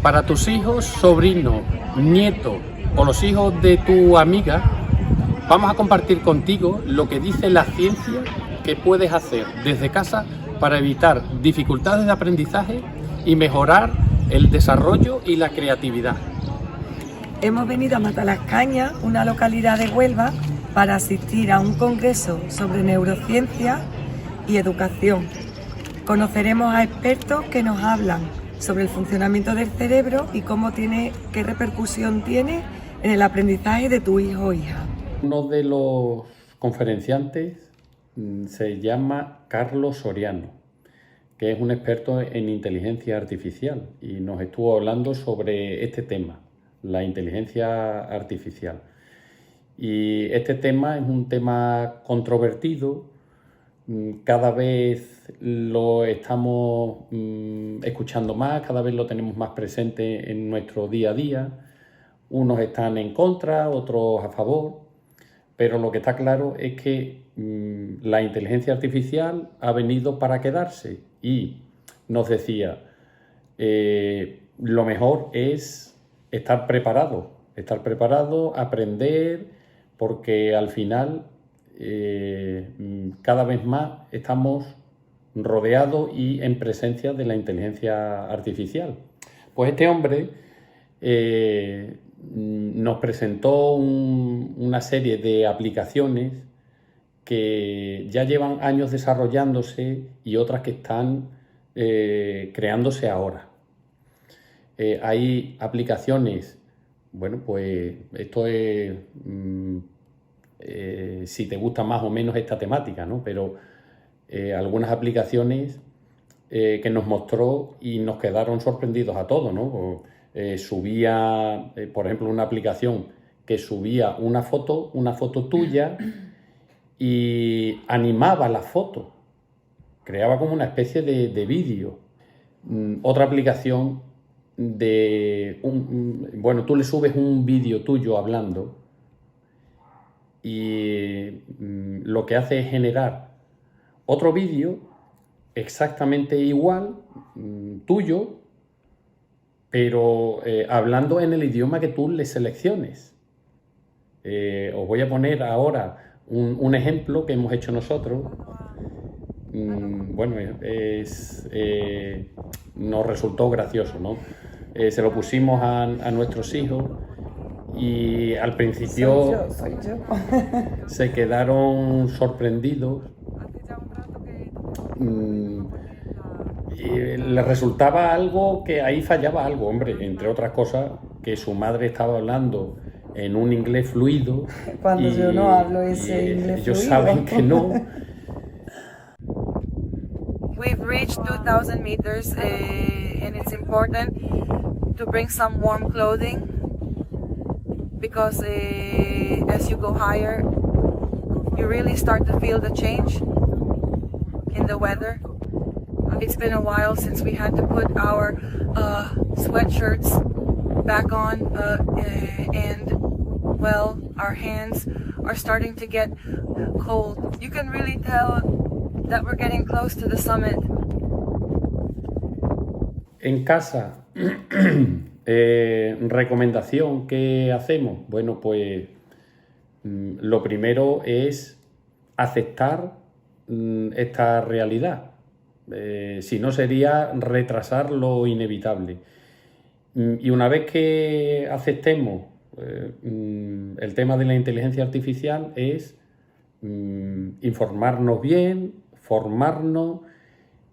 Para tus hijos, sobrinos, nietos o los hijos de tu amiga, vamos a compartir contigo lo que dice la ciencia que puedes hacer desde casa para evitar dificultades de aprendizaje y mejorar el desarrollo y la creatividad. Hemos venido a Matalascaña, una localidad de Huelva, para asistir a un congreso sobre neurociencia y educación. Conoceremos a expertos que nos hablan sobre el funcionamiento del cerebro y qué repercusión tiene en el aprendizaje de tu hijo o hija. Uno de los conferenciantes se llama Carlos Soriano, que es un experto en inteligencia artificial y nos estuvo hablando sobre este tema, la inteligencia artificial. Y este tema es un tema controvertido, cada vez lo estamos escuchando más, cada vez lo tenemos más presente en nuestro día a día. Unos están en contra, otros a favor, pero lo que está claro es que la inteligencia artificial ha venido para quedarse y nos decía, lo mejor es estar preparado, aprender, porque al final cada vez más estamos rodeados y en presencia de la inteligencia artificial. Pues este hombre nos presentó una serie de aplicaciones que ya llevan años desarrollándose y otras que están creándose ahora. Hay aplicaciones, bueno, pues esto es si te gusta más o menos esta temática, ¿no? Pero algunas aplicaciones que nos mostró y nos quedaron sorprendidos a todos, ¿no? Subía, por ejemplo, una aplicación que subía una foto tuya y animaba la foto, creaba como una especie de vídeo. Otra aplicación bueno, tú le subes un vídeo tuyo hablando y lo que hace es generar otro vídeo exactamente igual, tuyo, pero hablando en el idioma que tú le selecciones. Os voy a poner ahora un ejemplo que hemos hecho nosotros. Bueno, nos resultó gracioso, ¿no? Se lo pusimos a nuestros hijos y al principio Soy yo. se quedaron sorprendidos. Y les resultaba algo que ahí fallaba algo, hombre, entre otras cosas, que su madre estaba hablando en un inglés fluido. Cuando yo no hablo ese inglés ellos fluido. saben que no. We've reached 2,000 meters and it's important to bring some warm clothing because as you go higher, you really start to feel the change in the weather. It's been a while since we had to put our sweatshirts back on and well, our hands are starting to get cold. You can really tell that we're getting close to the summit. En casa, recomendación que hacemos, bueno, pues lo primero es aceptar esta realidad. Si no, sería retrasar lo inevitable. Y una vez que aceptemos el tema de la inteligencia artificial es informarnos bien, formarnos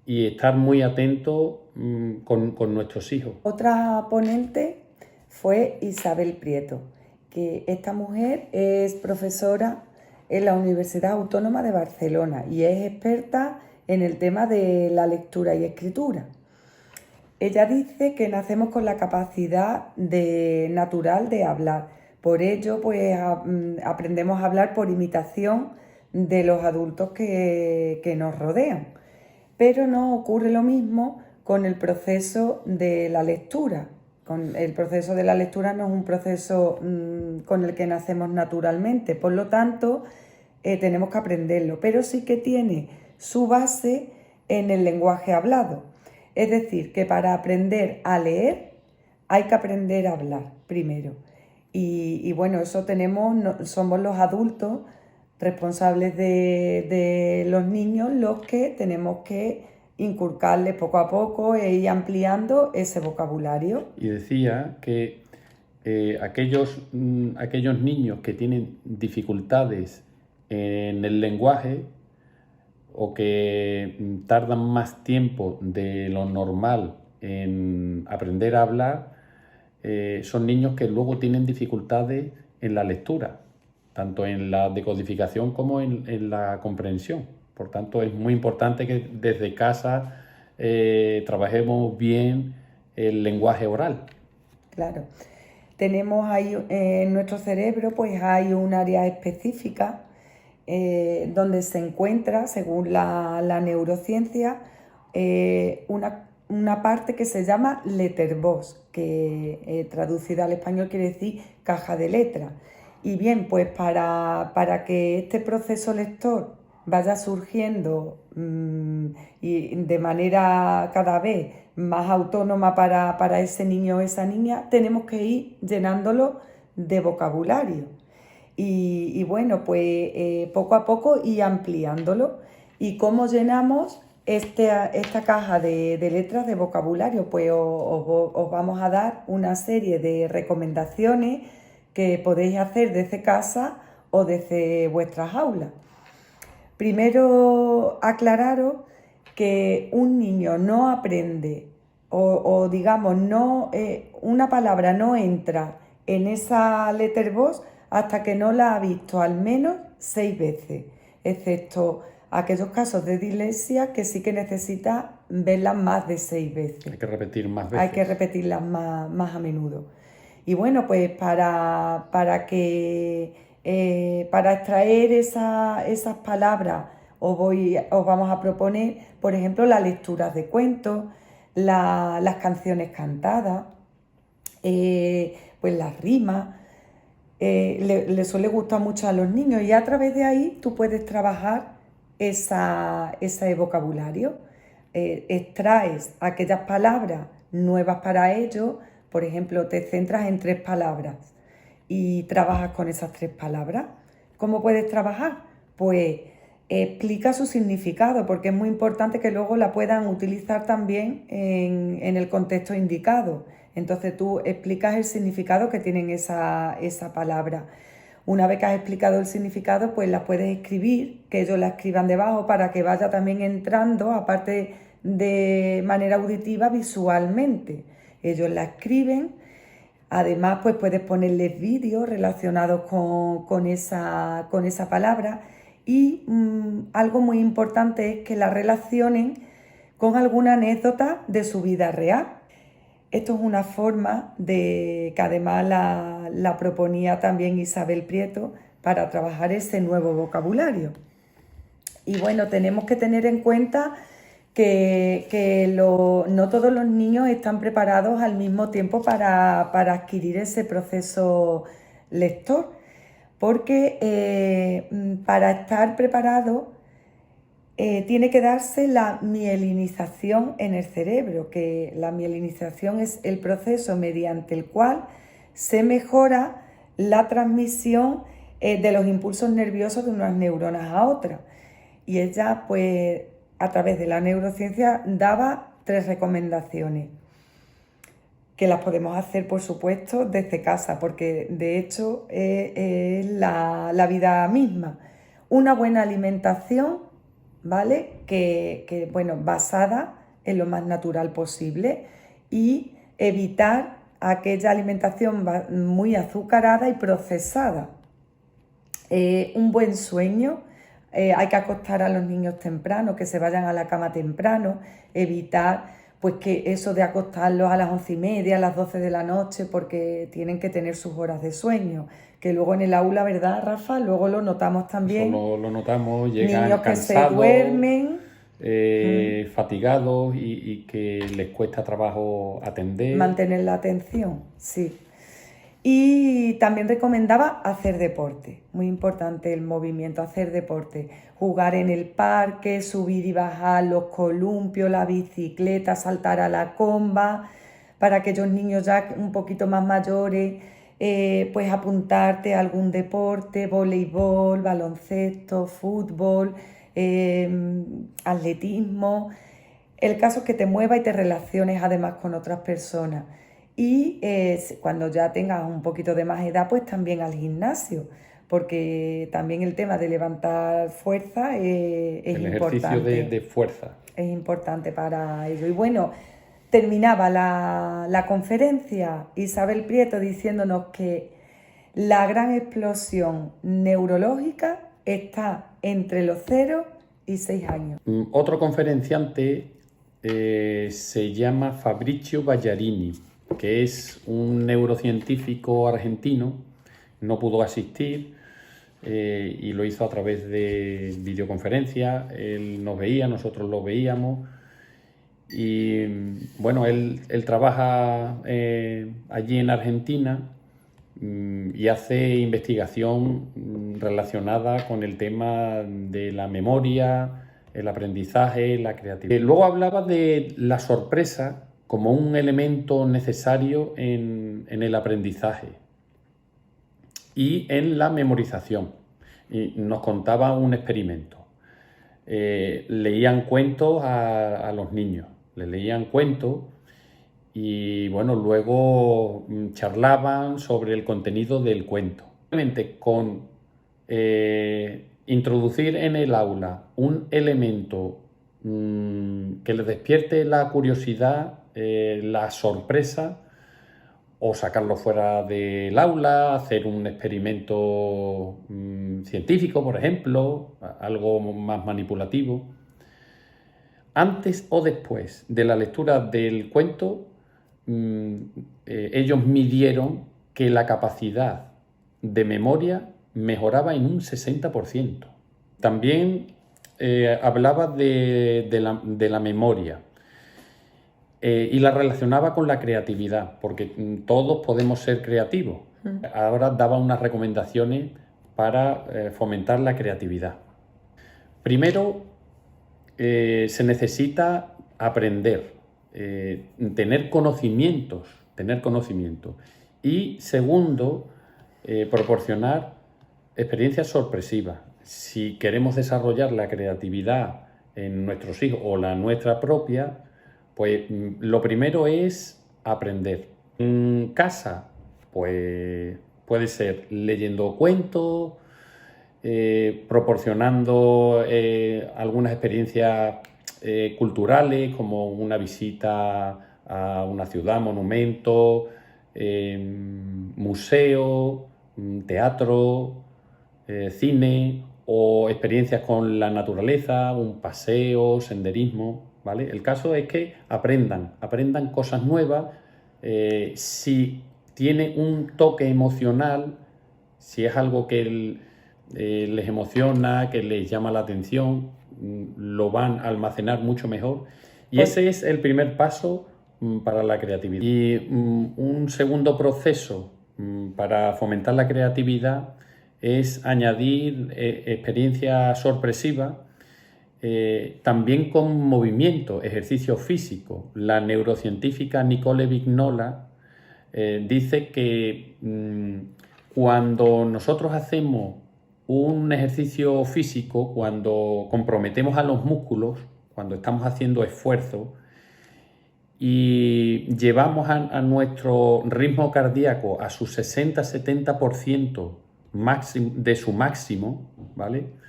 y estar muy atentos con nuestros hijos. Otra ponente fue Isabel Prieto, que esta mujer es profesora en la Universidad Autónoma de Barcelona y es experta en el tema de la lectura y escritura. Ella dice que nacemos con la capacidad natural de hablar. Por ello, pues aprendemos a hablar por imitación de los adultos que nos rodean. Pero no ocurre lo mismo con el proceso de la lectura. El proceso de la lectura no es un proceso con el que nacemos naturalmente, por lo tanto tenemos que aprenderlo, pero sí que tiene su base en el lenguaje hablado. Es decir, que para aprender a leer hay que aprender a hablar primero. Y bueno, eso somos los adultos responsables de los niños los que tenemos que inculcarles poco a poco e ir ampliando ese vocabulario. Y decía que aquellos niños que tienen dificultades en el lenguaje o que tardan más tiempo de lo normal en aprender a hablar, son niños que luego tienen dificultades en la lectura, tanto en la decodificación como en la comprensión. Por tanto, es muy importante que desde casa trabajemos bien el lenguaje oral. Claro. Tenemos ahí en nuestro cerebro, pues hay un área específica donde se encuentra, según la neurociencia, una parte que se llama letterbox, que traducida al español quiere decir caja de letras. Y bien, pues para que este proceso lector vaya surgiendo y de manera cada vez más autónoma para ese niño o esa niña, tenemos que ir llenándolo de vocabulario. Y bueno, pues poco a poco ir ampliándolo. ¿Y cómo llenamos esta caja de letras de vocabulario? Pues os vamos a dar una serie de recomendaciones que podéis hacer desde casa o desde vuestras aulas. Primero, aclararos que un niño no aprende o digamos, una palabra no entra en esa letterbox hasta que no la ha visto al menos 6 veces, excepto aquellos casos de dislexia que sí que necesita verlas más de 6 veces. Hay que repetir más veces. Hay que repetirlas más a menudo. Y bueno, pues para extraer esas palabras os vamos a proponer, por ejemplo, las lecturas de cuentos, las canciones cantadas, pues las rimas. Le suele gustar mucho a los niños y a través de ahí tú puedes trabajar ese vocabulario. Extraes aquellas palabras nuevas para ellos, por ejemplo, te centras en 3 palabras y trabajas con esas 3 palabras. ¿Cómo puedes trabajar? Pues explica su significado, porque es muy importante que luego la puedan utilizar también en el contexto indicado. Entonces tú explicas el significado que tienen esa palabra. Una vez que has explicado el significado, pues la puedes escribir, que ellos la escriban debajo para que vaya también entrando, aparte de manera auditiva, visualmente. Ellos la escriben. Además, pues puedes ponerles vídeos relacionados con esa palabra y algo muy importante es que la relacionen con alguna anécdota de su vida real. Esto es una forma que además la proponía también Isabel Prieto para trabajar ese nuevo vocabulario. Y bueno, tenemos que tener en cuenta que no todos los niños están preparados al mismo tiempo para adquirir ese proceso lector, porque para estar preparado tiene que darse la mielinización en el cerebro, que la mielinización es el proceso mediante el cual se mejora la transmisión de los impulsos nerviosos de unas neuronas a otras. Y ella, pues, a través de la neurociencia daba 3 recomendaciones que las podemos hacer, por supuesto, desde casa, porque de hecho es la vida misma. Una buena alimentación, ¿vale? Que basada en lo más natural posible y evitar aquella alimentación muy azucarada y procesada. Un buen sueño. Hay que acostar a los niños temprano, que se vayan a la cama temprano, evitar pues que eso de acostarlos a las 11:30, a las 12 de la noche, porque tienen que tener sus horas de sueño, que luego en el aula, ¿verdad, Rafa? Luego lo notamos también. Eso lo notamos, llegan niños que cansados, se duermen, fatigados y que les cuesta trabajo atender. mantener la atención, sí. Y también recomendaba hacer deporte, muy importante el movimiento, hacer deporte, jugar en el parque, subir y bajar los columpios, la bicicleta, saltar a la comba, para aquellos niños ya un poquito más mayores, pues apuntarte a algún deporte, voleibol, baloncesto, fútbol, atletismo. El caso es que te muevas y te relaciones además con otras personas. Y cuando ya tengas un poquito de más edad, pues también al gimnasio, porque también el tema de levantar fuerza es El importante. ejercicio de fuerza. Es importante para ello. Y bueno, terminaba la conferencia Isabel Prieto diciéndonos que la gran explosión neurológica está entre los 0 y 6 años. Otro conferenciante se llama Fabrizio Ballarini, que es un neurocientífico argentino. No pudo asistir y lo hizo a través de videoconferencia. Él nos veía, nosotros lo veíamos. Y bueno, él trabaja allí en Argentina y hace investigación relacionada con el tema de la memoria, el aprendizaje, la creatividad. Luego hablaba de la sorpresa como un elemento necesario en el aprendizaje y en la memorización. Y nos contaba un experimento. Leían cuentos a los niños, les leían cuentos y bueno, luego charlaban sobre el contenido del cuento. Simplemente con introducir en el aula un elemento que les despierte la curiosidad, la sorpresa, o sacarlo fuera del aula, hacer un experimento científico, por ejemplo, algo más manipulativo. Antes o después de la lectura del cuento, ellos midieron que la capacidad de memoria mejoraba en un 60%. También hablaba de la memoria. Y la relacionaba con la creatividad, porque todos podemos ser creativos. Ahora daba unas recomendaciones para fomentar la creatividad. Primero, se necesita aprender, tener conocimientos. Y segundo, proporcionar experiencias sorpresivas. Si queremos desarrollar la creatividad en nuestros hijos o la nuestra propia, pues lo primero es aprender. En casa, pues puede ser leyendo cuentos, proporcionando algunas experiencias culturales, como una visita a una ciudad, monumento, museo, teatro, cine, o experiencias con la naturaleza, un paseo, senderismo. ¿Vale? El caso es que aprendan cosas nuevas. Si tiene un toque emocional, si es algo que les emociona, que les llama la atención, lo van a almacenar mucho mejor. Y ese es el primer paso para la creatividad. Y un segundo proceso para fomentar la creatividad es añadir experiencias sorpresivas. También con movimiento, ejercicio físico. La neurocientífica Nicole Vignola dice que cuando nosotros hacemos un ejercicio físico, cuando comprometemos a los músculos, cuando estamos haciendo esfuerzo y llevamos a nuestro ritmo cardíaco a su 60-70% de su máximo, ¿vale?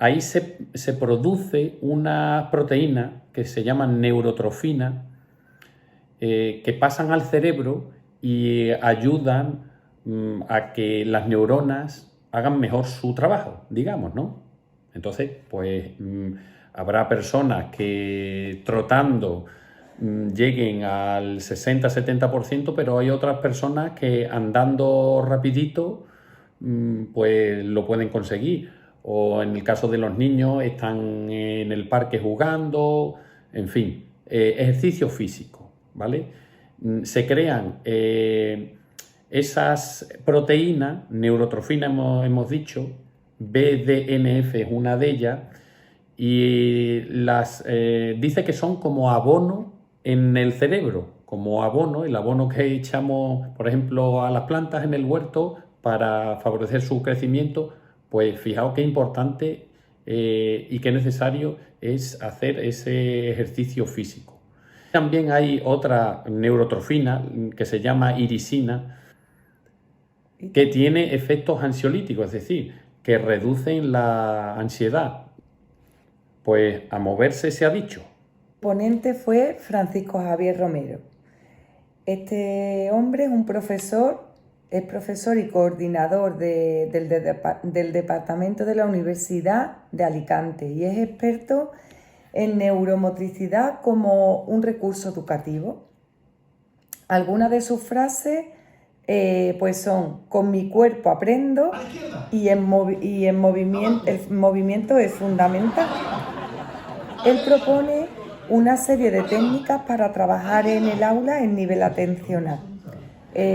Ahí se produce una proteína que se llama neurotrofina, que pasan al cerebro y ayudan a que las neuronas hagan mejor su trabajo, digamos, ¿no? Entonces, pues habrá personas que trotando lleguen al 60-70%, pero hay otras personas que andando rapidito pues lo pueden conseguir. O en el caso de los niños están en el parque jugando, en fin, ejercicio físico, ¿vale? Se crean esas proteínas, neurotrofina hemos dicho, BDNF es una de ellas, y dice que son como abono en el cerebro, como abono, el abono que echamos, por ejemplo, a las plantas en el huerto para favorecer su crecimiento, pues fijaos qué importante y qué necesario es hacer ese ejercicio físico. También hay otra neurotrofina que se llama irisina, que tiene efectos ansiolíticos, es decir, que reducen la ansiedad. Pues a moverse se ha dicho. El ponente fue Francisco Javier Romero. Este hombre es es profesor y coordinador del Departamento de la Universidad de Alicante y es experto en neuromotricidad como un recurso educativo. Algunas de sus frases pues son: con mi cuerpo aprendo y el movimiento es fundamental. Él propone una serie de técnicas para trabajar en el aula en nivel atencional.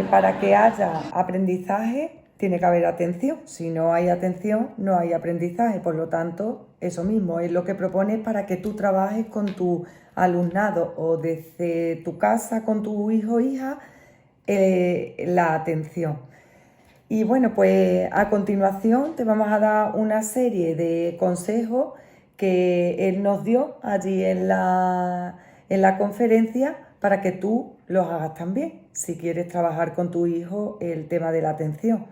Para que haya aprendizaje tiene que haber atención. Si no hay atención, no hay aprendizaje. Por lo tanto, eso mismo es lo que propone para que tú trabajes con tu alumnado o desde tu casa con tu hijo o hija la atención. Y bueno, pues a continuación te vamos a dar una serie de consejos que él nos dio allí en la conferencia para que tú los hagas también, si quieres trabajar con tu hijo el tema de la atención.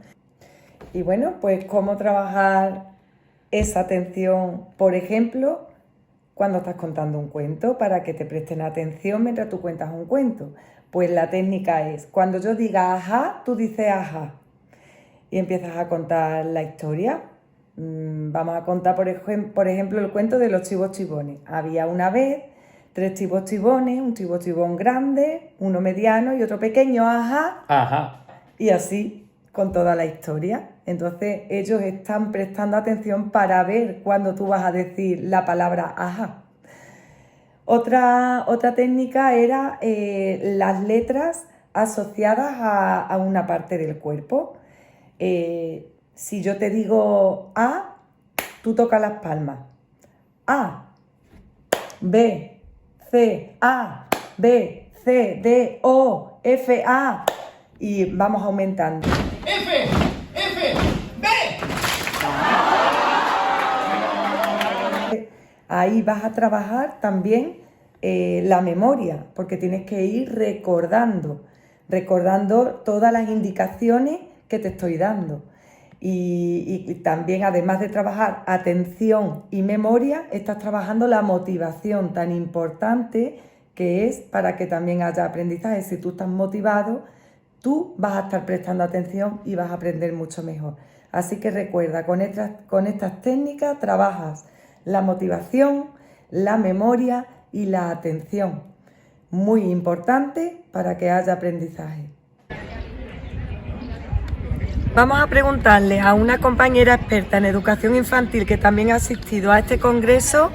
Y bueno, pues cómo trabajar esa atención, por ejemplo, cuando estás contando un cuento, para que te presten atención mientras tú cuentas un cuento. Pues la técnica es, cuando yo diga ajá, tú dices ajá. Y empiezas a contar la historia. Vamos a contar, por ejemplo, el cuento de los chivos chibones. Había una vez 3 chivos chibones, un chivo chibón grande, uno mediano y otro pequeño, ajá. Ajá. Y así con toda la historia. Entonces ellos están prestando atención para ver cuándo tú vas a decir la palabra ajá. Otra técnica era las letras asociadas a una parte del cuerpo. Si yo te digo A, tú tocas las palmas. A, B, C, A, B, C, D, O, F, A. Y vamos aumentando. F, B. Ahí vas a trabajar también la memoria, porque tienes que ir recordando todas las indicaciones que te estoy dando. Y también, además de trabajar atención y memoria, estás trabajando la motivación tan importante que es para que también haya aprendizaje. Si tú estás motivado, tú vas a estar prestando atención y vas a aprender mucho mejor. Así que recuerda, con estas técnicas trabajas la motivación, la memoria y la atención. Muy importante para que haya aprendizaje. Vamos a preguntarle a una compañera experta en educación infantil que también ha asistido a este congreso,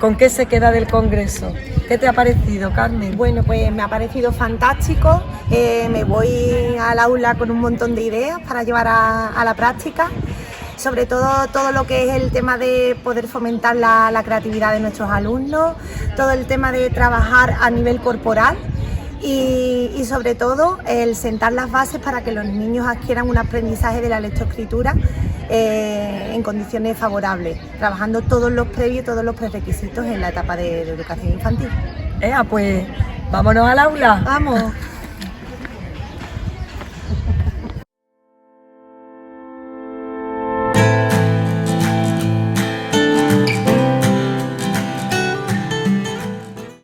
¿con qué se queda del congreso? ¿Qué te ha parecido, Carmen? Bueno, pues me ha parecido fantástico. Me voy al aula con un montón de ideas para llevar a la práctica. Sobre todo lo que es el tema de poder fomentar la creatividad de nuestros alumnos, todo el tema de trabajar a nivel corporal. Y sobre todo el sentar las bases para que los niños adquieran un aprendizaje de la lectoescritura en condiciones favorables, trabajando todos los previos, todos los prerequisitos en la etapa de educación infantil. Pues vámonos al aula. ¡Vamos!